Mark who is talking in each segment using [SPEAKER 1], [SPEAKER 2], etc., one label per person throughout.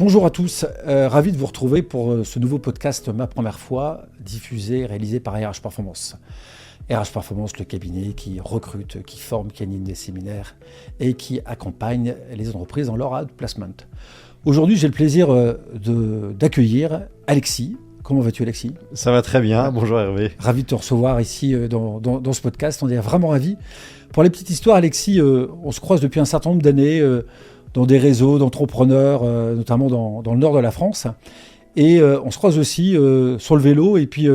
[SPEAKER 1] Bonjour à tous, ravi de vous retrouver pour ce nouveau podcast Ma Première Fois, diffusé et réalisé par RH Performance. RH Performance, le cabinet qui recrute, qui forme, qui anime des séminaires et qui accompagne les entreprises dans leur outplacement. Aujourd'hui, j'ai le plaisir d'accueillir Alexis. Comment vas-tu, Alexis ?
[SPEAKER 2] Ça va très bien, bonjour Hervé.
[SPEAKER 1] Ravi de te recevoir ici dans ce podcast, on est vraiment ravis. Pour les petites histoires, Alexis, on se croise depuis un certain nombre d'années dans des réseaux d'entrepreneurs, notamment dans le nord de la France. Et on se croise aussi sur le vélo et puis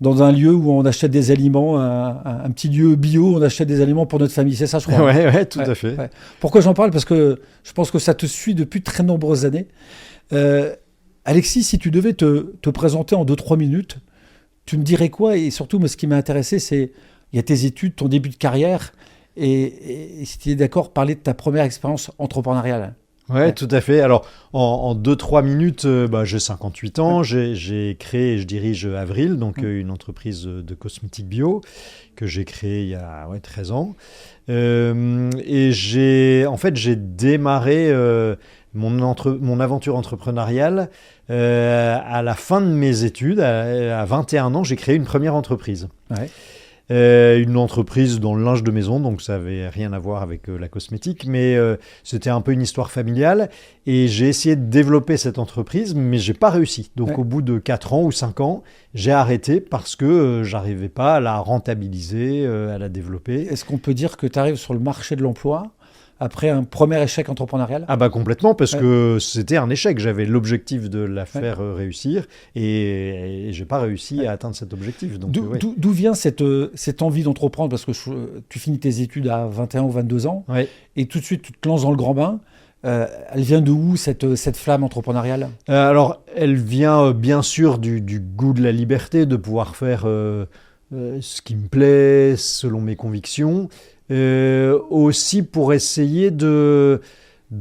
[SPEAKER 1] dans un lieu où on achète des aliments, un petit lieu bio, on achète des aliments pour notre famille. C'est ça, je crois.
[SPEAKER 2] Ouais, tout à fait.
[SPEAKER 1] Ouais. Pourquoi j'en parle ? Parce que je pense que ça te suit depuis très nombreuses années. Alexis, si tu devais te présenter en 2-3 minutes, tu me dirais quoi ? Et surtout, moi, ce qui m'a intéressé, c'est il y a tes études, ton début de carrière, et si tu es d'accord, parler de ta première expérience entrepreneuriale.
[SPEAKER 2] Ouais, tout à fait. Alors, en 2-3 minutes, j'ai 58 ans, j'ai créé et je dirige Avril, donc une entreprise de cosmétiques bio que j'ai créée il y a 13 ans. Et j'ai démarré mon aventure entrepreneuriale à la fin de mes études. À 21 ans, j'ai créé une première entreprise.
[SPEAKER 1] Ouais.
[SPEAKER 2] Une entreprise dans le linge de maison, donc ça n'avait rien à voir avec la cosmétique, mais c'était un peu une histoire familiale. Et j'ai essayé de développer cette entreprise, mais je n'ai pas réussi. Donc au bout de 4 ans ou 5 ans, j'ai arrêté parce que je n'arrivais pas à la rentabiliser, à la développer.
[SPEAKER 1] Est-ce qu'on peut dire que tu arrives sur le marché de l'emploi après un premier échec entrepreneurial ?
[SPEAKER 2] Ah complètement, parce que c'était un échec. J'avais l'objectif de la faire réussir et je n'ai pas réussi à atteindre cet objectif. Donc,
[SPEAKER 1] d'où vient cette envie d'entreprendre ? Parce que tu finis tes études à 21 ou 22 ans et tout de suite tu te lances dans le grand bain. Elle vient de où cette flamme entrepreneuriale ?
[SPEAKER 2] Alors, elle vient bien sûr du goût de la liberté, de pouvoir faire ce qui me plaît selon mes convictions. Aussi pour essayer de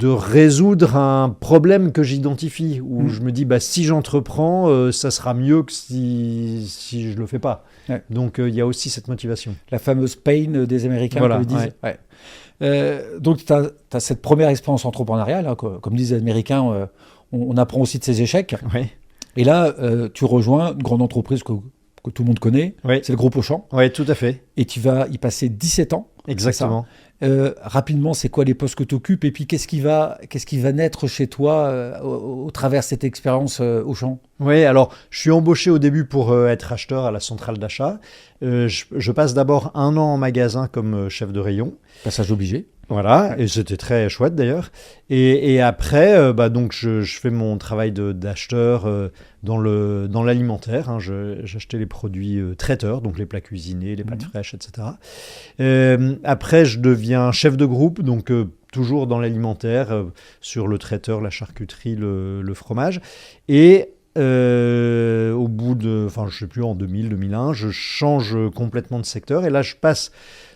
[SPEAKER 2] résoudre un problème que j'identifie, où je me dis si j'entreprends, ça sera mieux que si je le fais pas. Ouais. Donc il y a aussi cette motivation.
[SPEAKER 1] La fameuse pain des Américains,
[SPEAKER 2] voilà,
[SPEAKER 1] comme ils disent. Ouais. Donc tu as cette première expérience entrepreneuriale, hein, comme disent les Américains, on apprend aussi de ses échecs.
[SPEAKER 2] Ouais.
[SPEAKER 1] Et là, tu rejoins une grande entreprise que tout le monde connaît, c'est le groupe Auchan.
[SPEAKER 2] Oui, tout à fait.
[SPEAKER 1] Et tu vas y passer 17 ans.
[SPEAKER 2] Exactement.
[SPEAKER 1] Rapidement, c'est quoi les postes que tu occupes ? Et puis, qu'est-ce qui va naître chez toi au travers de cette expérience Auchan ?
[SPEAKER 2] Oui, alors, je suis embauché au début pour être acheteur à la centrale d'achat. Je passe d'abord 1 an en magasin comme chef de rayon.
[SPEAKER 1] Passage obligé.
[SPEAKER 2] Voilà, et c'était très chouette d'ailleurs. Et après, donc je fais mon travail d'acheteur dans l'alimentaire. Hein. J'achetais les produits traiteurs, donc les plats cuisinés, les pâtes fraîches, etc. Après, je deviens chef de groupe, donc toujours dans l'alimentaire, sur le traiteur, la charcuterie, le fromage. Et au bout de, je sais plus, en 2000-2001, je change complètement de secteur. Et là, je passe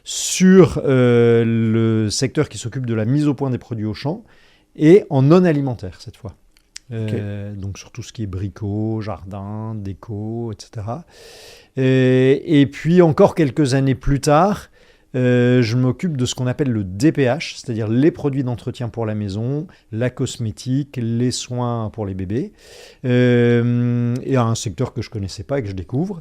[SPEAKER 2] sur le secteur qui s'occupe de la mise au point des produits Auchan et en non alimentaire cette fois. Donc sur tout ce qui est bricot, jardin, déco, etc. Et puis encore quelques années plus tard, je m'occupe de ce qu'on appelle le DPH, c'est-à-dire les produits d'entretien pour la maison, la cosmétique, les soins pour les bébés, et un secteur que je ne connaissais pas et que je découvre.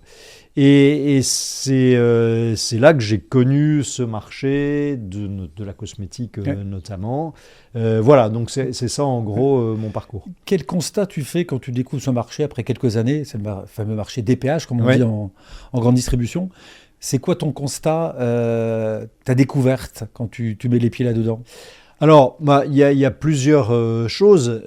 [SPEAKER 2] Et c'est là que j'ai connu ce marché de la cosmétique notamment. Voilà, donc c'est ça en gros mon parcours.
[SPEAKER 1] Quel constat tu fais quand tu découvres ce marché après quelques années ? C'est le fameux marché DPH, comme on dit en grande distribution. C'est quoi ton constat, ta découverte quand tu mets les pieds là-dedans ?
[SPEAKER 2] Alors, il y a plusieurs choses.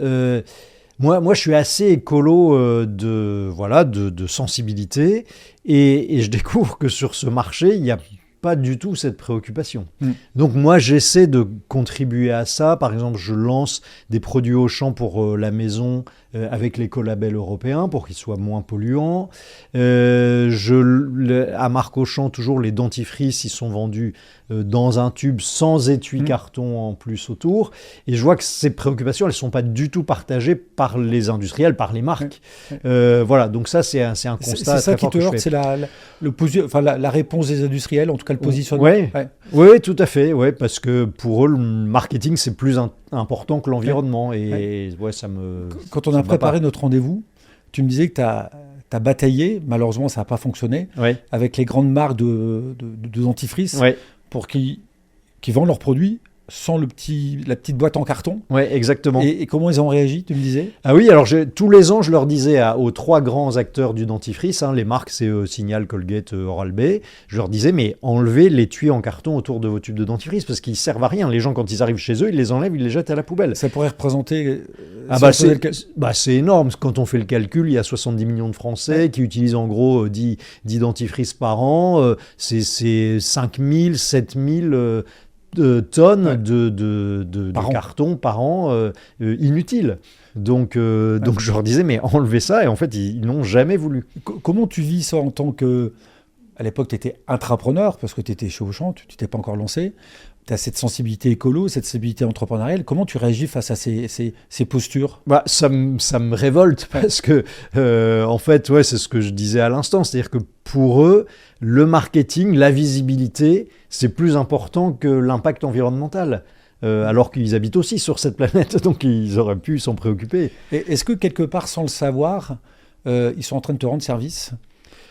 [SPEAKER 2] Moi, je suis assez écolo de sensibilité et je découvre que sur ce marché, il n'y a pas du tout cette préoccupation. Donc moi, j'essaie de contribuer à ça. Par exemple, je lance des produits Auchan pour la maison avec l'écolabel européen pour qu'ils soient moins polluants. À marque Auchan, toujours les dentifrices, ils sont vendus dans un tube sans étui carton en plus autour. Et je vois que ces préoccupations, elles ne sont pas du tout partagées par les industriels, par les marques. Voilà, donc ça, c'est un constat.
[SPEAKER 1] C'est ça qui te heurte, c'est la réponse des industriels, en tout quel positionnement.
[SPEAKER 2] Ouais. Oui, tout à fait. Ouais, parce que pour eux, le marketing, c'est plus important que l'environnement. Et ça me.
[SPEAKER 1] Quand on a préparé notre rendez-vous, tu me disais que tu as bataillé, malheureusement ça n'a pas fonctionné, avec les grandes marques de dentifrice pour qu'ils vendent leurs produits sans la petite boîte en carton.
[SPEAKER 2] Oui, exactement.
[SPEAKER 1] Et comment ils ont réagi, tu me disais?
[SPEAKER 2] Ah oui, alors tous les ans, je leur disais aux 3 grands acteurs du dentifrice, les marques, c'est Signal, Colgate, Oral-B, je leur disais, mais enlevez les tuyaux en carton autour de vos tubes de dentifrice, parce qu'ils servent à rien. Les gens, quand ils arrivent chez eux, ils les enlèvent, ils les jettent à la poubelle.
[SPEAKER 1] Ça pourrait représenter...
[SPEAKER 2] c'est énorme. Quand on fait le calcul, il y a 70 millions de Français qui utilisent en gros 10 dentifrices par an. C'est 5 000, 7 000... tonnes de carton par an inutiles. Donc je leur disais, mais enlevez ça, et en fait, ils n'ont jamais voulu.
[SPEAKER 1] Comment tu vis ça en tant que... À l'époque, tu étais intrapreneur, parce que tu étais chez Auchan, tu t'es pas encore lancé. Tu as cette sensibilité écolo, cette sensibilité entrepreneuriale. Comment tu réagis face à ces postures?
[SPEAKER 2] Ça me révolte, parce que, en fait, c'est ce que je disais à l'instant. C'est-à-dire que pour eux, le marketing, la visibilité, c'est plus important que l'impact environnemental. Alors qu'ils habitent aussi sur cette planète, donc ils auraient pu s'en préoccuper.
[SPEAKER 1] Et est-ce que quelque part, sans le savoir, ils sont en train de te rendre service?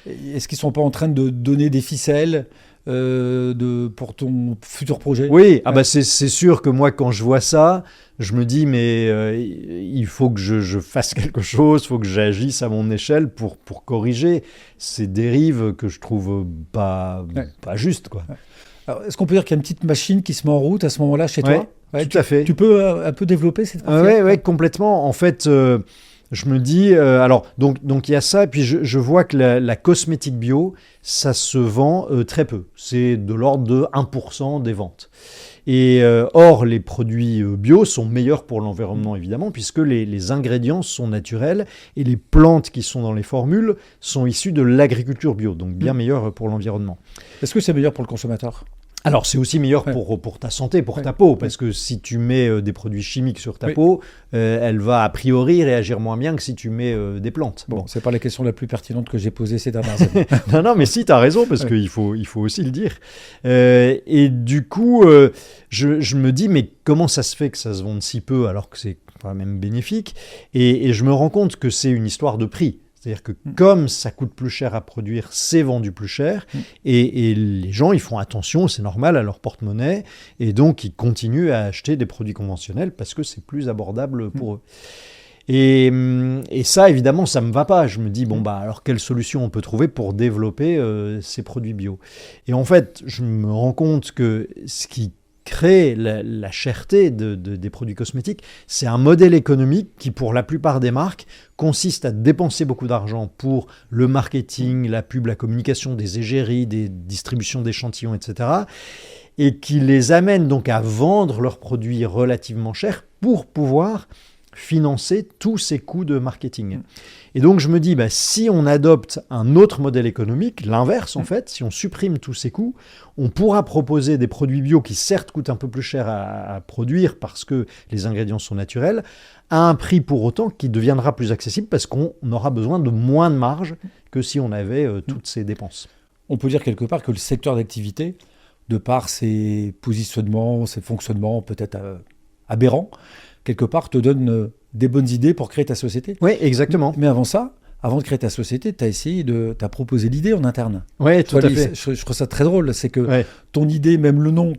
[SPEAKER 1] Est-ce qu'ils ne sont pas en train de donner des ficelles pour ton futur projet?
[SPEAKER 2] Oui, c'est sûr que moi, quand je vois ça, je me dis, mais il faut que je fasse quelque chose, il faut que j'agisse à mon échelle pour corriger ces dérives que je trouve pas justes, quoi.
[SPEAKER 1] Alors, est-ce qu'on peut dire qu'il y a une petite machine qui se met en route à ce moment-là chez toi?
[SPEAKER 2] Tout à fait.
[SPEAKER 1] Tu peux un peu développer cette partie?
[SPEAKER 2] Oui, complètement. En fait... je me dis, donc il y a ça, et puis je vois que la cosmétique bio, ça se vend très peu. C'est de l'ordre de 1% des ventes. Et or, les produits bio sont meilleurs pour l'environnement, évidemment, puisque les ingrédients sont naturels, et les plantes qui sont dans les formules sont issues de l'agriculture bio, donc bien meilleures pour l'environnement.
[SPEAKER 1] Est-ce que c'est meilleur pour le consommateur?
[SPEAKER 2] Alors, c'est aussi meilleur pour ta santé, pour ta peau, parce que si tu mets des produits chimiques sur ta peau, elle va a priori réagir moins bien que si tu mais des plantes.
[SPEAKER 1] Bon, c'est pas la question la plus pertinente que j'ai posée ces dernières années.
[SPEAKER 2] non, mais si, tu as raison, parce qu'il faut aussi le dire. Et du coup, je me dis, mais comment ça se fait que ça se vende si peu alors que c'est quand même bénéfique? Et je me rends compte que c'est une histoire de prix. C'est-à-dire que comme ça coûte plus cher à produire, c'est vendu plus cher. Et les gens, ils font attention, c'est normal, à leur porte-monnaie. Et donc, ils continuent à acheter des produits conventionnels parce que c'est plus abordable pour eux. Et ça, évidemment, ça ne me va pas. Je me dis, alors quelle solution on peut trouver pour développer ces produits bio? Et en fait, je me rends compte que ce qui crée la cherté des produits cosmétiques, c'est un modèle économique qui, pour la plupart des marques, consiste à dépenser beaucoup d'argent pour le marketing, la pub, la communication, des égéries, des distributions d'échantillons, etc. et qui les amène donc à vendre leurs produits relativement chers pour pouvoir financer tous ces coûts de marketing. Et donc je me dis, si on adopte un autre modèle économique, l'inverse en fait, si on supprime tous ces coûts, on pourra proposer des produits bio qui certes coûtent un peu plus cher à produire parce que les ingrédients sont naturels, à un prix pour autant qui deviendra plus accessible parce qu'on aura besoin de moins de marge que si on avait toutes ces dépenses.
[SPEAKER 1] On peut dire quelque part que le secteur d'activité, de par ses positionnements, ses fonctionnements peut-être aberrants, quelque part te donne des bonnes idées pour créer ta société.
[SPEAKER 2] Oui, exactement.
[SPEAKER 1] Mais avant ça, avant de créer ta société, tu as proposé l'idée en interne.
[SPEAKER 2] Oui, tout à fait.
[SPEAKER 1] Je trouve ça très drôle, c'est que ton idée, même le nom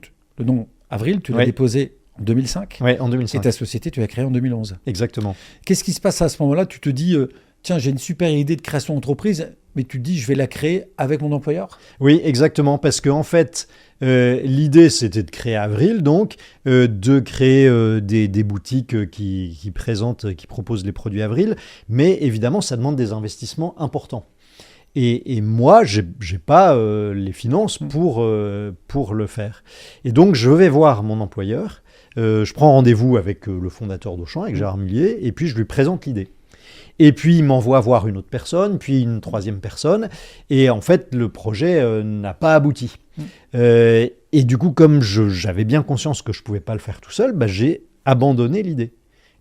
[SPEAKER 1] Avril, tu l'as déposé en 2005.
[SPEAKER 2] Oui, en 2005.
[SPEAKER 1] Et ta société, tu l'as créée en 2011.
[SPEAKER 2] Exactement.
[SPEAKER 1] Qu'est-ce qui se passe à ce moment-là? Tu te dis, tiens, j'ai une super idée de création d'entreprise, mais tu te dis, je vais la créer avec mon employeur?
[SPEAKER 2] Oui, exactement, parce qu'en fait, l'idée, c'était de créer Avril, donc, de créer des boutiques qui proposent les produits Avril, mais évidemment, ça demande des investissements importants. Et moi, j'ai pas les finances pour le faire. Et donc, je vais voir mon employeur, je prends rendez-vous avec le fondateur d'Auchan, avec Gérard Mullier, et puis je lui présente l'idée. Et puis, il m'envoie voir une autre personne, puis une troisième personne. Et en fait, le projet n'a pas abouti. Et du coup, comme j'avais bien conscience que je ne pouvais pas le faire tout seul, j'ai abandonné l'idée.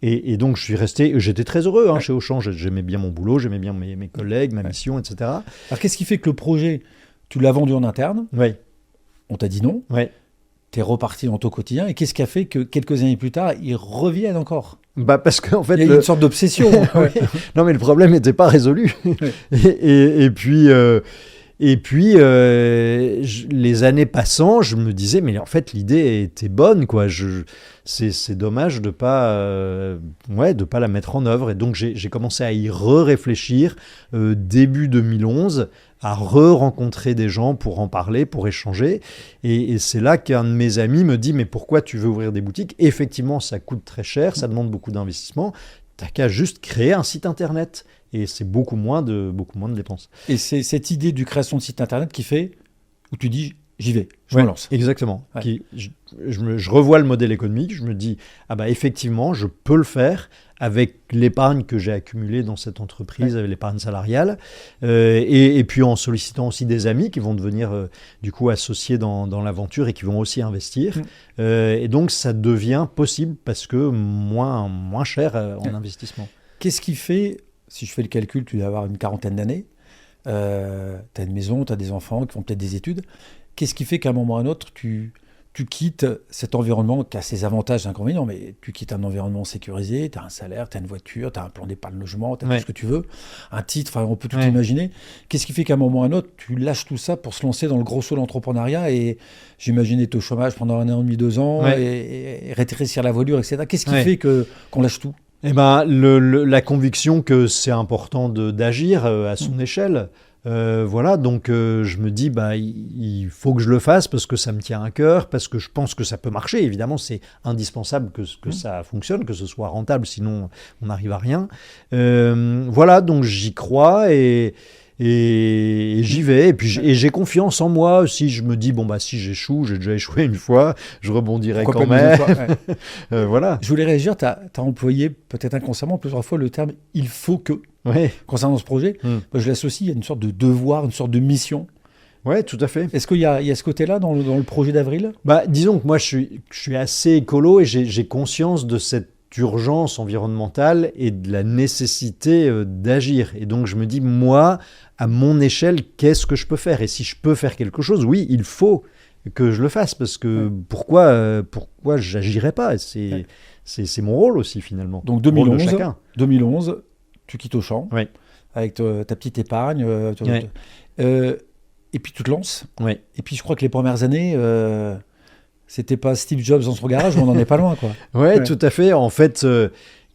[SPEAKER 2] Et donc, je suis resté... J'étais très heureux chez Auchan. J'aimais bien mon boulot, j'aimais bien mes collègues, ma mission, etc.
[SPEAKER 1] Alors, qu'est-ce qui fait que le projet, tu l'as vendu en interne?
[SPEAKER 2] Oui.
[SPEAKER 1] On t'a dit non.
[SPEAKER 2] Ouais.
[SPEAKER 1] Tu es reparti dans ton quotidien. Et qu'est-ce qui a fait que quelques années plus tard, ils reviennent encore?
[SPEAKER 2] Bah parce qu'en fait,
[SPEAKER 1] Il y a une sorte d'obsession.
[SPEAKER 2] Ouais. Non, mais le problème n'était pas résolu.
[SPEAKER 1] Ouais.
[SPEAKER 2] Et puis, les années passant, je me disais, mais en fait, l'idée était bonne, quoi. C'est dommage de pas la mettre en œuvre. Et donc, j'ai commencé à y réfléchir début 2011, à rencontrer des gens pour en parler, pour échanger. Et c'est là qu'un de mes amis me dit, mais pourquoi tu veux ouvrir des boutiques? Effectivement, ça coûte très cher, ça demande beaucoup d'investissement. T'as qu'à juste créer un site internet. Et c'est beaucoup moins de dépenses.
[SPEAKER 1] Et c'est cette idée du création de site internet qui fait où tu dis j'y vais, je
[SPEAKER 2] Ouais,
[SPEAKER 1] me lance.
[SPEAKER 2] Exactement.
[SPEAKER 1] Ouais.
[SPEAKER 2] Je revois le modèle économique, je me dis ah bah effectivement je peux le faire avec l'épargne que j'ai accumulée dans cette entreprise, avec l'épargne salariale, et puis en sollicitant aussi des amis qui vont devenir du coup associés dans l'aventure et qui vont aussi investir. Et donc ça devient possible parce que moins cher en investissement.
[SPEAKER 1] Qu'est-ce qui fait, si je fais le calcul, tu dois avoir une quarantaine d'années, tu as une maison, tu as des enfants qui font peut-être des études. Qu'est-ce qui fait qu'à un moment ou à un autre, tu quittes cet environnement qui a ses avantages et inconvénients, mais tu quittes un environnement sécurisé, tu as un salaire, tu as une voiture, tu as un plan d'épargne logement, tu as tout ce que tu veux, un titre, on peut tout imaginer. Qu'est-ce qui fait qu'à un moment ou à un autre, tu lâches tout ça pour se lancer dans le gros saut de l'entrepreneuriat et j'imagine être au chômage pendant 1 an et demi, 2 ans et rétrécir la voilure, etc. Qu'est-ce qui fait qu'on lâche tout?
[SPEAKER 2] Eh ben, la conviction que c'est important d'agir à son échelle. Voilà, donc je me dis, bah, il faut que je le fasse parce que ça me tient à cœur, parce que je pense que ça peut marcher. Évidemment, c'est indispensable que ça fonctionne, que ce soit rentable, sinon on n'arrive à rien. Voilà, donc j'y crois et j'y vais. Et puis j'ai confiance en moi. Si je me dis, bon, bah, si j'échoue, j'ai déjà échoué une fois, je rebondirai quand même. Voilà.
[SPEAKER 1] Je voulais réagir, tu as employé peut-être inconsciemment plusieurs fois le terme « il faut que ». Concernant ce projet, moi, je l'associe à une sorte de devoir, une sorte de mission.
[SPEAKER 2] Oui, tout à fait.
[SPEAKER 1] Est-ce qu'il y a ce côté-là dans le projet d'Avril?
[SPEAKER 2] Bah, disons que moi, je suis assez écolo et j'ai conscience de cette urgence environnementale et de la nécessité d'agir. Et donc, je me dis, moi, à mon échelle, qu'est-ce que je peux faire? Et si je peux faire quelque chose, oui, il faut que je le fasse. Parce que pourquoi j'agirais pas? C'est mon rôle aussi, finalement.
[SPEAKER 1] Donc, 2011, tu quittes Auchan avec ta petite épargne. Et puis, tu te lances. Et puis, je crois que les premières années... c'était pas Steve Jobs dans son garage, mais on n'en est pas loin, quoi.
[SPEAKER 2] Ouais, tout à fait. En fait,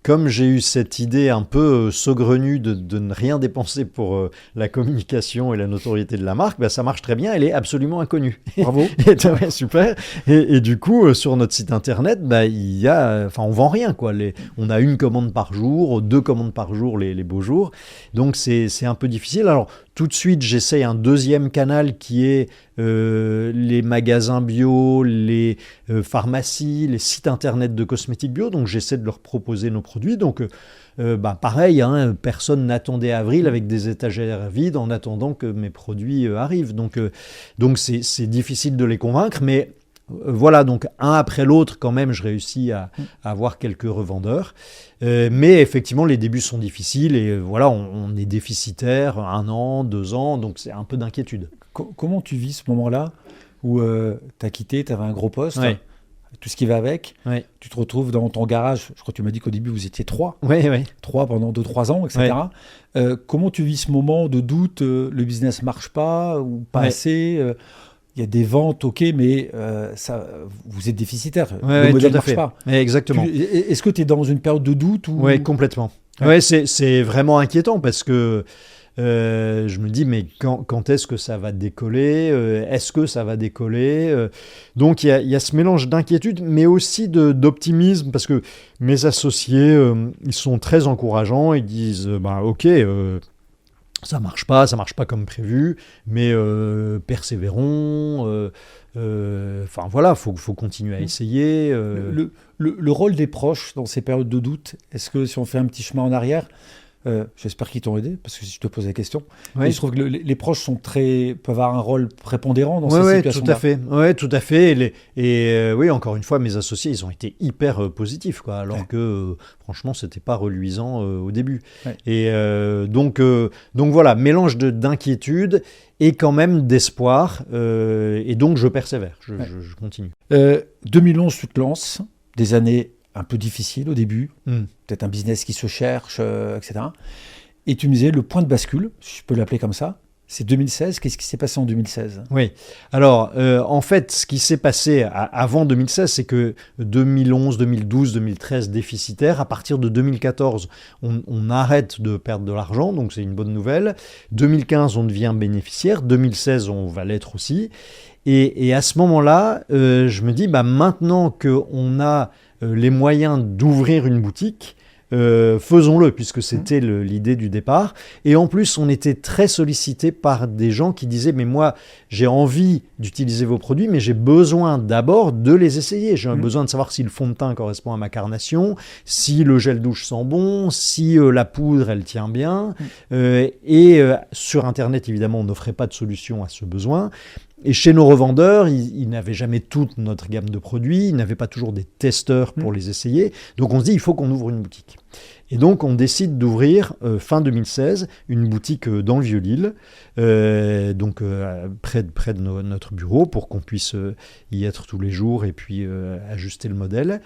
[SPEAKER 2] comme j'ai eu cette idée un peu saugrenue de ne rien dépenser pour la communication et la notoriété de la marque, bah, ça marche très bien. Elle est absolument inconnue.
[SPEAKER 1] Bravo.
[SPEAKER 2] Ouais, super. Et du coup, sur notre site internet, bah, on vend rien, quoi. On a 1 commande par jour, 2 commandes par jour les beaux jours. Donc, c'est un peu difficile. Alors, tout de suite, j'essaye un deuxième canal qui est les magasins bio, les pharmacies, les sites internet de cosmétiques bio. Donc, j'essaie de leur proposer nos produits. Donc, pareil, personne n'attendait avril avec des étagères vides en attendant que mes produits arrivent. Donc c'est difficile de les convaincre, mais voilà, donc un après l'autre, quand même, je réussis à avoir quelques revendeurs. Mais effectivement, les débuts sont difficiles et voilà, on est déficitaire 1 an, 2 ans, donc c'est un peu d'inquiétude.
[SPEAKER 1] Comment tu vis ce moment-là où tu as quitté, tu avais un gros poste, tout ce qui va avec, tu te retrouves dans ton garage, je crois que tu m'as dit qu'au début vous étiez 3, 3 pendant 2-3 ans, etc. Comment tu vis ce moment de doute, le business ne marche pas ou pas assez il y a des ventes, ok, mais vous êtes déficitaire, le modèle ne marche pas.
[SPEAKER 2] Exactement.
[SPEAKER 1] Est-ce que tu es dans une période de doute
[SPEAKER 2] Oui, complètement. Ouais, c'est vraiment inquiétant parce que je me dis, mais quand est-ce que ça va décoller? Est-ce que ça va décoller? Donc, il y a ce mélange d'inquiétude, mais aussi d'optimisme, parce que mes associés, ils sont très encourageants. Ils disent, ok, ça marche pas comme prévu, mais persévérons. Enfin, voilà, faut continuer à essayer.
[SPEAKER 1] Le rôle des proches dans ces périodes de doute, est-ce que si on fait un petit chemin en arrière, J'espère qu'ils t'ont aidé, parce que si je te pose la question,
[SPEAKER 2] Oui.
[SPEAKER 1] il se trouve que les proches peuvent avoir un rôle prépondérant dans ces
[SPEAKER 2] Oui,
[SPEAKER 1] situations-là.
[SPEAKER 2] tout à fait. Ouais, tout à fait. Oui, encore une fois, mes associés, ils ont été hyper positifs, quoi, alors que franchement, c'était pas reluisant au début.
[SPEAKER 1] Ouais.
[SPEAKER 2] Et donc voilà, mélange d'inquiétude et quand même d'espoir. Et donc, je persévère, je continue.
[SPEAKER 1] 2011, tu te lances, des années un peu difficiles au début, peut-être un business qui se cherche, etc. Et tu me disais, le point de bascule, si je peux l'appeler comme ça, c'est 2016. Qu'est-ce qui s'est passé en 2016 ?
[SPEAKER 2] Oui. Alors, en fait, ce qui s'est passé avant 2016, c'est que 2011, 2012, 2013 déficitaire. À partir de 2014, on arrête de perdre de l'argent, donc c'est une bonne nouvelle. 2015, on devient bénéficiaire. 2016, on va l'être aussi. Et à ce moment-là, je me dis, maintenant qu'on a les moyens d'ouvrir une boutique, faisons-le, puisque c'était l'idée du départ. Et en plus, on était très sollicité par des gens qui disaient, mais moi, j'ai envie d'utiliser vos produits, mais j'ai besoin d'abord de les essayer. J'ai besoin de savoir si le fond de teint correspond à ma carnation, si le gel douche sent bon, si la poudre, elle tient bien. Sur Internet, évidemment, on n'offrait pas de solution à ce besoin. Et chez nos revendeurs, ils n'avaient jamais toute notre gamme de produits, ils n'avaient pas toujours des testeurs pour les essayer. Donc on se dit, il faut qu'on ouvre une boutique. Et donc on décide d'ouvrir, fin 2016, une boutique dans le Vieux-Lille, près de notre bureau, pour qu'on puisse y être tous les jours et puis ajuster le modèle.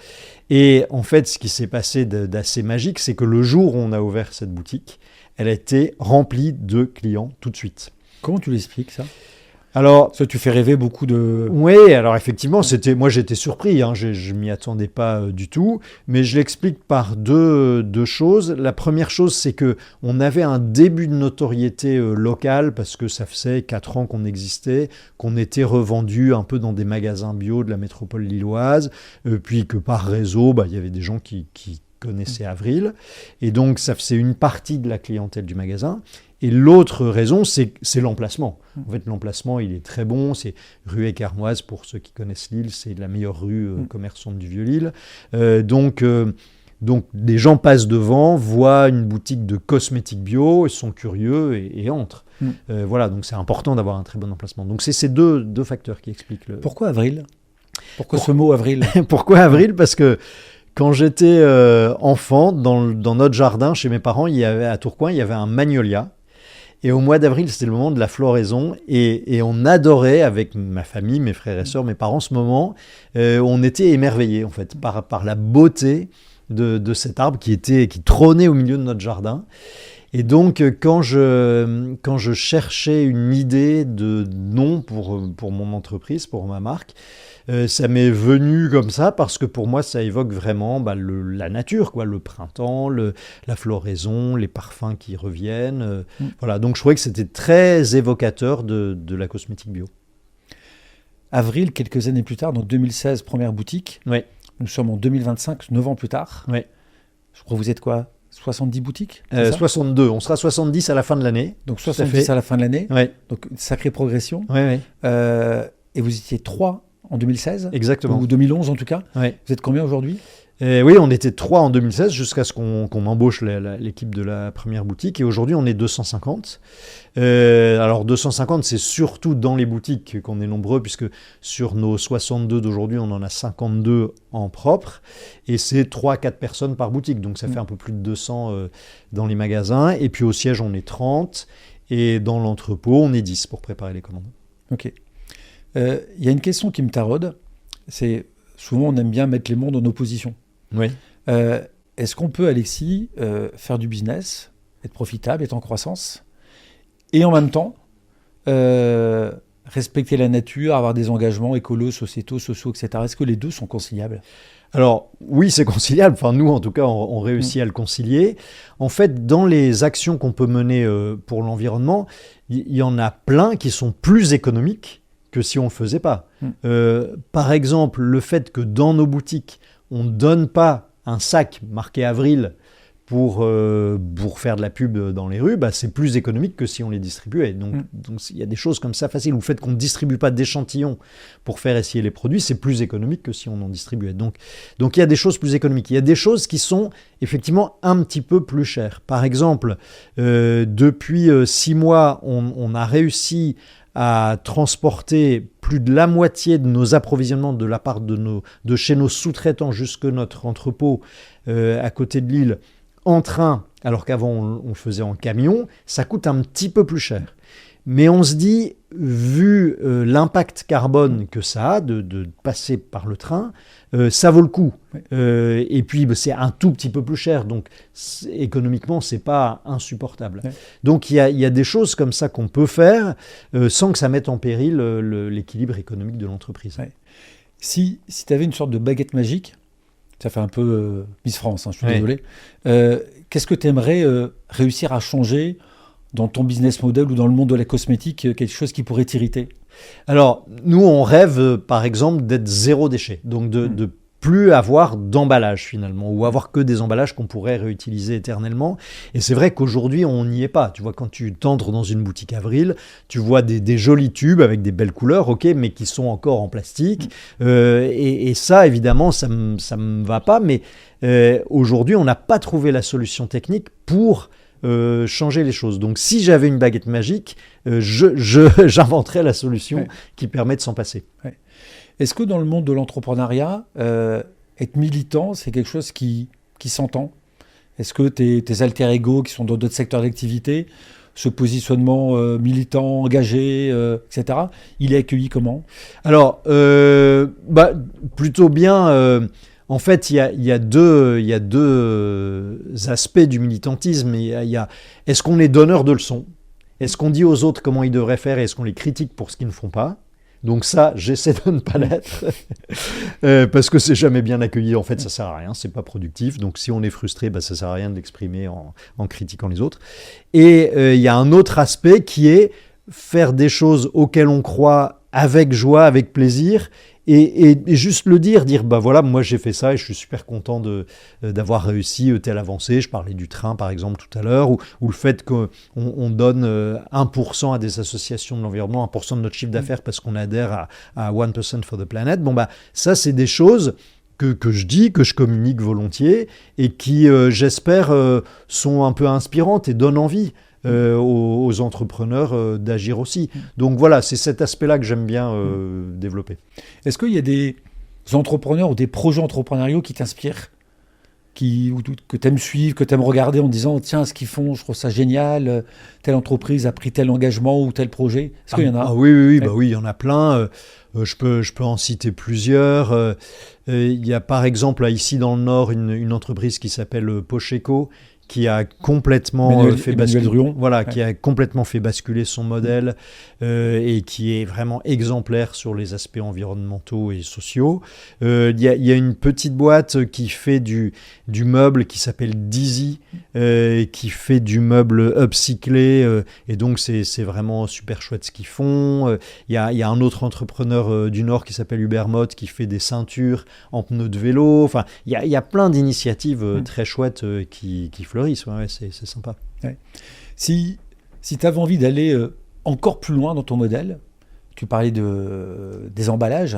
[SPEAKER 2] Et en fait, ce qui s'est passé d'assez magique, c'est que le jour où on a ouvert cette boutique, elle a été remplie de clients tout de suite.
[SPEAKER 1] Comment tu l'expliques, ça ?
[SPEAKER 2] Alors,
[SPEAKER 1] ça, tu fais rêver beaucoup de...
[SPEAKER 2] Oui, alors effectivement, moi j'étais surpris, je m'y attendais pas du tout, mais je l'explique par deux choses. La première chose, c'est que on avait un début de notoriété locale, parce que ça faisait 4 ans qu'on existait, qu'on était revendu un peu dans des magasins bio de la métropole lilloise, puis que par réseau, il y avait des gens qui connaissaient Avril, et donc ça faisait une partie de la clientèle du magasin. Et l'autre raison, c'est l'emplacement. En fait, l'emplacement, il est très bon. C'est rue Écarmoise, pour ceux qui connaissent Lille, c'est la meilleure rue commerçante du Vieux-Lille. Donc, des gens passent devant, voient une boutique de cosmétiques bio, ils sont curieux et entrent. Voilà, donc c'est important d'avoir un très bon emplacement. Donc c'est ces deux facteurs qui expliquent le...
[SPEAKER 1] Pourquoi Avril ? Pourquoi ce mot Avril ?
[SPEAKER 2] Pourquoi Avril ? Parce que quand j'étais enfant, dans notre jardin, chez mes parents, à Tourcoing, il y avait un magnolia. Et au mois d'avril, c'était le moment de la floraison. Et on adorait, avec ma famille, mes frères et sœurs, mes parents, ce moment. On était émerveillés, en fait, par la beauté de cet arbre qui trônait au milieu de notre jardin. Et donc, quand je cherchais une idée de nom pour mon entreprise, pour ma marque, ça m'est venu comme ça, parce que pour moi, ça évoque vraiment la nature, quoi, le printemps, la floraison, les parfums qui reviennent. Voilà, donc je trouvais que c'était très évocateur de la cosmétique bio.
[SPEAKER 1] Avril, quelques années plus tard, donc 2016, première boutique.
[SPEAKER 2] Oui.
[SPEAKER 1] Nous sommes en 2025, 9 ans plus tard.
[SPEAKER 2] Oui.
[SPEAKER 1] Je crois que vous êtes quoi ? 70 boutiques
[SPEAKER 2] 62, on sera 70 à la fin de l'année.
[SPEAKER 1] Donc 70 à la fin de l'année.
[SPEAKER 2] Oui.
[SPEAKER 1] Donc une sacrée progression.
[SPEAKER 2] Oui.
[SPEAKER 1] Et vous étiez 3 en 2016 ?
[SPEAKER 2] Exactement.
[SPEAKER 1] Ou 2011 en tout cas.
[SPEAKER 2] Oui.
[SPEAKER 1] Vous êtes combien aujourd'hui ?
[SPEAKER 2] Oui, on était 3 en 2016 jusqu'à ce qu'on embauche l'équipe de la première boutique. Et aujourd'hui, on est 250. Alors 250, c'est surtout dans les boutiques qu'on est nombreux, puisque sur nos 62 d'aujourd'hui, on en a 52 en propre. Et c'est 3-4 personnes par boutique. Donc ça fait un peu plus de 200 dans les magasins. Et puis au siège, on est 30. Et dans l'entrepôt, on est 10 pour préparer les commandes.
[SPEAKER 1] Ok. Il y a une question qui me taraude. C'est souvent, on aime bien mettre les mondes en opposition.
[SPEAKER 2] Oui.
[SPEAKER 1] Est-ce qu'on peut, Alexis, faire du business, être profitable, être en croissance, et en même temps respecter la nature, avoir des engagements écolos, sociétaux, sociaux, etc. Est-ce que les deux sont conciliables ?
[SPEAKER 2] Alors oui, c'est conciliable. Enfin, nous, en tout cas, on réussit à le concilier. En fait, dans les actions qu'on peut mener pour l'environnement, il y en a plein qui sont plus économiques que si on ne le faisait pas. Par exemple, le fait que dans nos boutiques, on ne donne pas un sac marqué Avril pour faire de la pub dans les rues, c'est plus économique que si on les distribuait. Donc il y a des choses comme ça faciles. Le fait qu'on ne distribue pas d'échantillons pour faire essayer les produits, c'est plus économique que si on en distribuait. Donc il y a des choses plus économiques. Il y a des choses qui sont effectivement un petit peu plus chères. Par exemple, depuis 6 mois, on a réussi à transporter plus de la moitié de nos approvisionnements de la part de chez nos sous-traitants jusque notre entrepôt à côté de Lille en train, alors qu'avant on le faisait en camion. Ça coûte un petit peu plus cher. Mais on se dit, vu l'impact carbone que ça a de passer par le train, ça vaut le coup. Et puis c'est un tout petit peu plus cher, donc économiquement c'est pas insupportable. Donc il y a des choses comme ça qu'on peut faire sans que ça mette en péril l'équilibre économique de l'entreprise.
[SPEAKER 1] Si tu avais une sorte de baguette magique, ça fait un peu Miss France, je suis désolé, qu'est-ce que tu aimerais réussir à changer dans ton business model ou dans le monde de la cosmétique, quelque chose qui pourrait t'irriter?
[SPEAKER 2] Alors, nous, on rêve, par exemple, d'être zéro déchet, donc de plus avoir d'emballage finalement, ou avoir que des emballages qu'on pourrait réutiliser éternellement. Et c'est vrai qu'aujourd'hui, on n'y est pas. Tu vois, quand tu t'entres dans une boutique Avril, tu vois des jolis tubes avec des belles couleurs, ok, mais qui sont encore en plastique. Et ça, évidemment, ça me va pas. Mais aujourd'hui, on n'a pas trouvé la solution technique pour changer les choses. Donc si j'avais une baguette magique, j'inventerais la solution qui permet de s'en passer.
[SPEAKER 1] Est-ce que dans le monde de l'entrepreneuriat, être militant, c'est quelque chose qui s'entend? Est-ce que tes alter ego qui sont dans d'autres secteurs d'activité, ce positionnement militant, engagé, etc., il est accueilli comment? Alors,
[SPEAKER 2] plutôt bien. En fait, il y a deux aspects du militantisme. Est-ce qu'on est donneur de leçons? Est-ce qu'on dit aux autres comment ils devraient faire et est-ce qu'on les critique pour ce qu'ils ne font pas? Donc ça, j'essaie de ne pas l'être parce que c'est jamais bien accueilli. En fait, ça sert à rien, c'est pas productif. Donc si on est frustré, ça sert à rien de l'exprimer en critiquant les autres. Et il y a un autre aspect qui est faire des choses auxquelles on croit avec joie, avec plaisir. Et juste le dire voilà, moi j'ai fait ça et je suis super content d'avoir réussi telle avancée. Je parlais du train par exemple tout à l'heure, ou le fait qu'on donne 1% à des associations de l'environnement, 1% de notre chiffre d'affaires parce qu'on adhère à 1% for the planet. Ça c'est des choses que je dis, que je communique volontiers et qui, j'espère, sont un peu inspirantes et donnent envie aux entrepreneurs d'agir aussi. Donc voilà, c'est cet aspect-là que j'aime bien développer.
[SPEAKER 1] Est-ce qu'il y a des entrepreneurs ou des projets entrepreneuriaux qui t'inspirent, que tu aimes suivre, que tu aimes regarder en disant tiens, ce qu'ils font, je trouve ça génial, telle entreprise a pris tel engagement ou tel projet? Est-ce qu'il y en a?
[SPEAKER 2] Oui, il y en a plein. Je peux en citer plusieurs. Il y a par exemple là, ici dans le Nord une entreprise qui s'appelle Pocheco, qui a complètement qui a complètement fait basculer son modèle et qui est vraiment exemplaire sur les aspects environnementaux et sociaux. Il y a une petite boîte qui fait du meuble qui s'appelle Dizzy, qui fait du meuble upcyclé et donc c'est vraiment super chouette ce qu'ils font. Il y a un autre entrepreneur du Nord qui s'appelle Hubert Mott qui fait des ceintures en pneus de vélo. Enfin, il y a plein d'initiatives très chouettes qui fleurissent. C'est sympa.
[SPEAKER 1] Si tu avais envie d'aller encore plus loin dans ton modèle, tu parlais des emballages,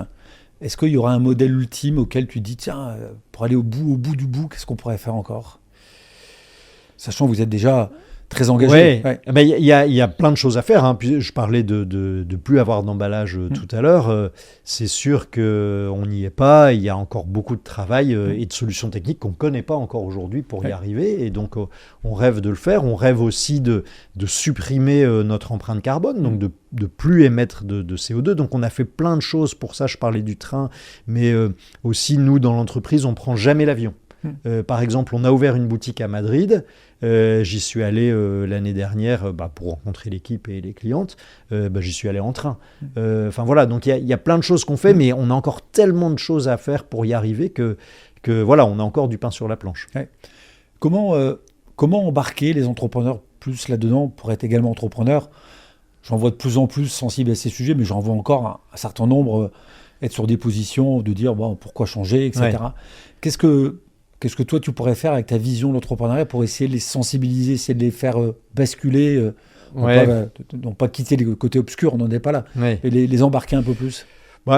[SPEAKER 1] est-ce qu'il y aura un modèle ultime auquel tu dis tiens, pour aller au bout du bout, qu'est-ce qu'on pourrait faire encore? Sachant que vous êtes déjà très engagé.
[SPEAKER 2] Il y a plein de choses à faire. Puis je parlais de plus avoir d'emballage tout à l'heure. C'est sûr qu'on n'y est pas. Il y a encore beaucoup de travail et de solutions techniques qu'on ne connaît pas encore aujourd'hui pour y arriver. Et donc, on rêve de le faire. On rêve aussi de supprimer notre empreinte carbone, donc de plus émettre de CO2. Donc, on a fait plein de choses pour ça. Je parlais du train, mais aussi, nous, dans l'entreprise, on ne prend jamais l'avion. Par exemple, on a ouvert une boutique à Madrid. J'y suis allé l'année dernière pour rencontrer l'équipe et les clientes. J'y suis allé en train. Voilà, donc il y a plein de choses qu'on fait, mais on a encore tellement de choses à faire pour y arriver que voilà, on a encore du pain sur la planche.
[SPEAKER 1] Comment embarquer les entrepreneurs plus là-dedans pour être également entrepreneurs? J'en vois de plus en plus sensibles à ces sujets, mais j'en vois encore un certain nombre être sur des positions de dire pourquoi changer, etc. Qu'est-ce que toi, tu pourrais faire avec ta vision de l'entrepreneuriat pour essayer de les sensibiliser, essayer de les faire basculer, non pas quitter les côtés obscurs, on n'en est pas là,
[SPEAKER 2] Ouais.
[SPEAKER 1] mais les embarquer un peu plus.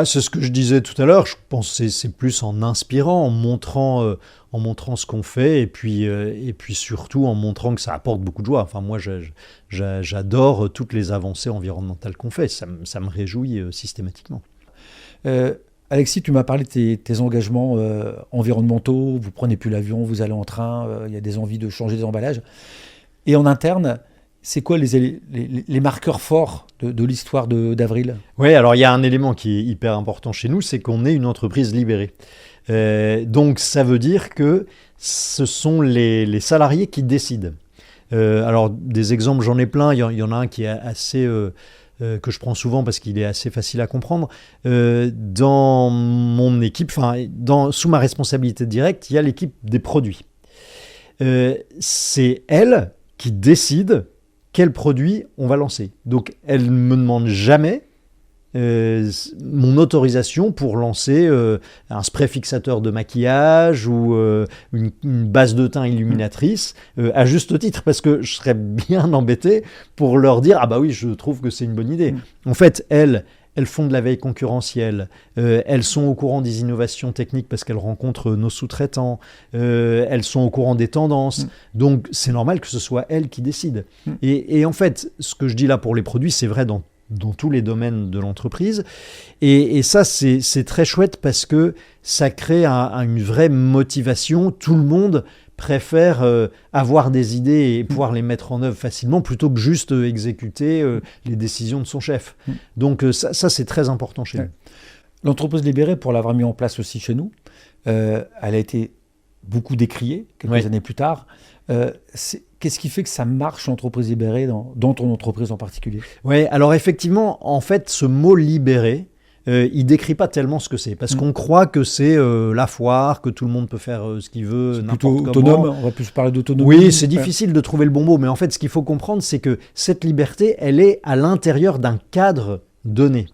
[SPEAKER 2] C'est ce que je disais tout à l'heure. Je pense que c'est plus en inspirant, en montrant ce qu'on fait, et puis surtout en montrant que ça apporte beaucoup de joie. Enfin, moi, j'adore toutes les avancées environnementales qu'on fait. Ça me réjouit systématiquement.
[SPEAKER 1] Alexis, tu m'as parlé de tes engagements environnementaux. Vous prenez plus l'avion, vous allez en train. Il y a des envies de changer des emballages. Et en interne, c'est quoi les marqueurs forts de l'histoire d'Avril ?
[SPEAKER 2] Oui, alors il y a un élément qui est hyper important chez nous, c'est qu'on est une entreprise libérée. Donc ça veut dire que ce sont les salariés qui décident. Alors des exemples, j'en ai plein. Il y en a un qui est assez... que je prends souvent parce qu'il est assez facile à comprendre. Dans mon équipe, sous ma responsabilité directe, il y a l'équipe des produits. C'est elle qui décide quel produit on va lancer. Donc elle ne me demande jamais mon autorisation pour lancer un spray fixateur de maquillage ou une base de teint illuminatrice, à juste titre, parce que je serais bien embêté pour leur dire « Ah bah oui, je trouve que c'est une bonne idée ». En fait, elles font de la veille concurrentielle, elles sont au courant des innovations techniques parce qu'elles rencontrent nos sous-traitants, elles sont au courant des tendances, donc c'est normal que ce soit elles qui décident. Et en fait, ce que je dis là pour les produits, c'est vrai dans tous les domaines de l'entreprise. Et ça, c'est très chouette parce que ça crée une vraie motivation. Tout le monde préfère avoir des idées et pouvoir les mettre en œuvre facilement plutôt que juste exécuter les décisions de son chef. Donc ça c'est très important chez nous.
[SPEAKER 1] L'entreprise libérée, pour l'avoir mis en place aussi chez nous, elle a été beaucoup décriée quelques années plus tard. Qu'est-ce qui fait que ça marche, l'entreprise libérée, dans ton entreprise en particulier ?
[SPEAKER 2] Oui, alors effectivement, en fait, ce mot libéré, il décrit pas tellement ce que c'est, parce qu'on croit que c'est la foire, que tout le monde peut faire ce qu'il veut, n'importe comment.
[SPEAKER 1] Plutôt autonome, on va plus parler d'autonomie.
[SPEAKER 2] Oui, c'est difficile de trouver le bon mot, mais en fait, ce qu'il faut comprendre, c'est que cette liberté, elle est à l'intérieur d'un cadre donné.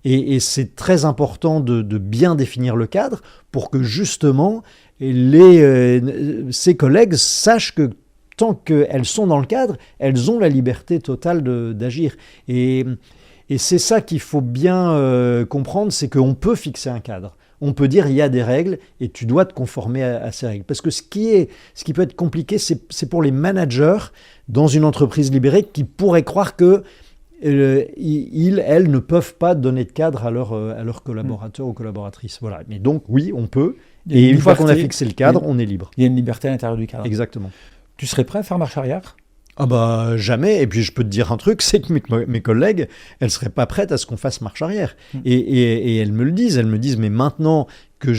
[SPEAKER 2] Et c'est très important de bien définir le cadre pour que justement ses collègues sachent que tant qu'elles sont dans le cadre, elles ont la liberté totale d'agir. Et c'est ça qu'il faut bien comprendre, c'est qu'on peut fixer un cadre. On peut dire il y a des règles et tu dois te conformer à ces règles. Parce que ce qui peut être compliqué, c'est pour les managers dans une entreprise libérée qui pourraient croire que elles ne peuvent pas donner de cadre à leurs collaborateurs ou collaboratrices. Voilà. Mais donc oui, on peut. Et une fois qu'on a fixé le cadre, on est libre.
[SPEAKER 1] Il y a une liberté à l'intérieur du cadre.
[SPEAKER 2] Exactement.
[SPEAKER 1] Tu serais prêt à faire marche arrière ?
[SPEAKER 2] Ah bah jamais. Et puis je peux te dire un truc, c'est que mes collègues, elles seraient pas prêtes à ce qu'on fasse marche arrière. Et elles me le disent. Elles me disent, mais maintenant que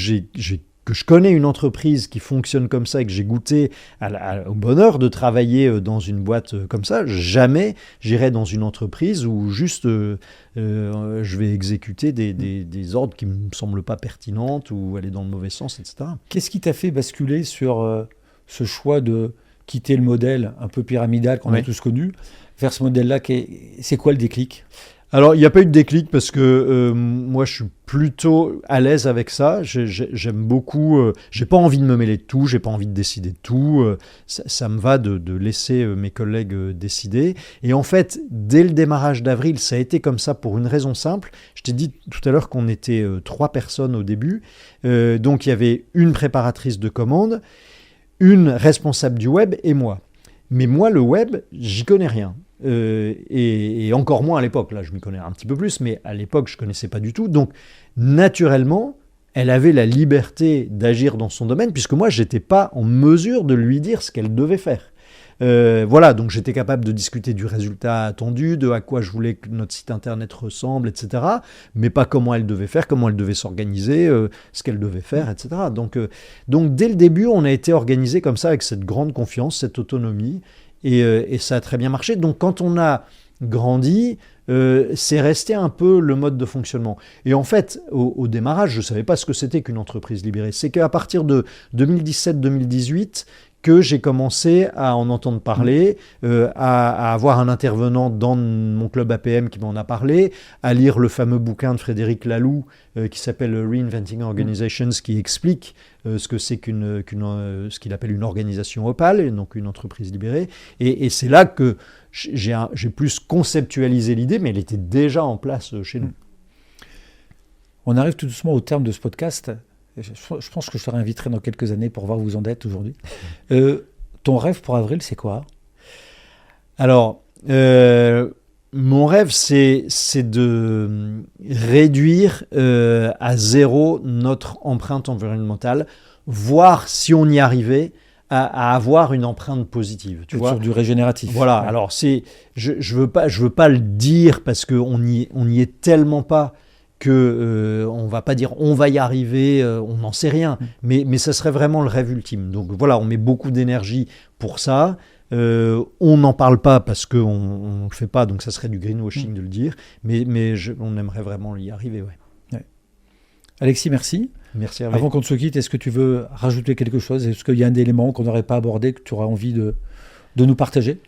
[SPEAKER 2] que je connais une entreprise qui fonctionne comme ça et que j'ai goûté au bonheur de travailler dans une boîte comme ça, jamais j'irai dans une entreprise où juste je vais exécuter des ordres qui ne me semblent pas pertinentes ou aller dans le mauvais sens, etc.
[SPEAKER 1] Qu'est-ce qui t'a fait basculer sur ce choix de quitter le modèle un peu pyramidal qu'on a tous connu, vers ce modèle-là c'est quoi le déclic ?
[SPEAKER 2] Alors, il n'y a pas eu de déclic parce que moi, je suis plutôt à l'aise avec ça. J'aime beaucoup. J'ai pas envie de me mêler de tout. J'ai pas envie de décider de tout. Ça me va de laisser mes collègues décider. Et en fait, dès le démarrage d'Avril, ça a été comme ça pour une raison simple. Je t'ai dit tout à l'heure qu'on était 3 personnes au début. Donc, il y avait une préparatrice de commande, une responsable du web et moi. Mais moi, le web, j'y connais rien. Et encore moins à l'époque. Là, je m'y connais un petit peu plus, mais à l'époque, je ne connaissais pas du tout. Donc, naturellement, elle avait la liberté d'agir dans son domaine, puisque moi, je n'étais pas en mesure de lui dire ce qu'elle devait faire. Voilà, donc j'étais capable de discuter du résultat attendu, de à quoi je voulais que notre site internet ressemble, etc. Mais pas comment elle devait faire, comment elle devait s'organiser, ce qu'elle devait faire, etc. Donc, dès le début, on a été organisé comme ça, avec cette grande confiance, cette autonomie, et ça a très bien marché. Donc quand on a grandi, c'est resté un peu le mode de fonctionnement. Et en fait, au démarrage, je ne savais pas ce que c'était qu'une entreprise libérée. C'est qu'à partir de 2017-2018, que j'ai commencé à en entendre parler, à avoir un intervenant dans mon club APM qui m'en a parlé, à lire le fameux bouquin de Frédéric Laloux qui s'appelle Reinventing Organizations, qui explique ce que c'est ce qu'il appelle une organisation opale, et donc une entreprise libérée. Et c'est là que j'ai plus conceptualisé l'idée, mais elle était déjà en place chez nous.
[SPEAKER 1] On arrive tout doucement au terme de ce podcast. Je pense que je te réinviterai dans quelques années pour voir où vous en êtes aujourd'hui. Ton rêve pour avril, c'est quoi ?
[SPEAKER 2] Alors, mon rêve, c'est de réduire à zéro notre empreinte environnementale, voir si on y arrivait à avoir une empreinte positive. Tu vois,
[SPEAKER 1] sur du régénératif.
[SPEAKER 2] Voilà. Ouais. Alors, je veux pas le dire parce qu'on n'y est tellement pas. On va pas dire on va y arriver, on n'en sait rien, mais ça serait vraiment le rêve ultime. Donc voilà, on met beaucoup d'énergie pour ça. On n'en parle pas parce qu'on ne le fait pas, donc ça serait du greenwashing de le dire, mais on aimerait vraiment y arriver. Ouais.
[SPEAKER 1] Alexis, merci.
[SPEAKER 2] Merci Hervé.
[SPEAKER 1] Avant qu'on se quitte, est-ce que tu veux rajouter quelque chose ? Est-ce qu'il y a un élément qu'on n'aurait pas abordé, que tu auras envie de nous partager ?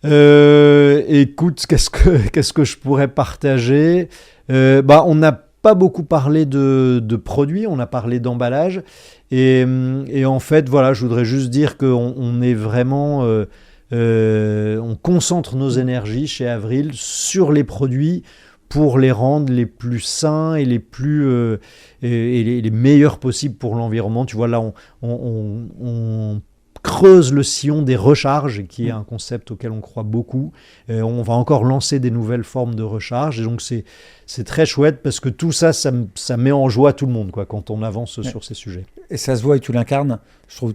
[SPEAKER 2] Écoute, qu'est-ce que je pourrais partager ? On n'a pas beaucoup parlé de produits, on a parlé d'emballage. Et en fait, voilà, je voudrais juste dire qu'on est vraiment... on concentre nos énergies chez Avril sur les produits pour les rendre les plus sains et les plus les meilleurs possibles pour l'environnement. Tu vois, là, on creuse le sillon des recharges, qui est un concept auquel on croit beaucoup. On va encore lancer des nouvelles formes de recharge. Et donc, c'est très chouette parce que tout ça met en joie tout le monde quand on avance sur ces sujets.
[SPEAKER 1] Et ça se voit et tu l'incarnes. Je trouve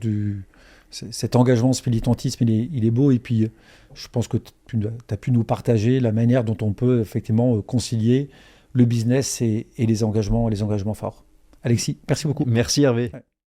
[SPEAKER 1] cet engagement, ce militantisme, il est beau. Et puis, je pense que tu as pu nous partager la manière dont on peut effectivement concilier le business et les engagements forts. Alexis, merci beaucoup.
[SPEAKER 2] Merci Hervé.
[SPEAKER 1] Ouais.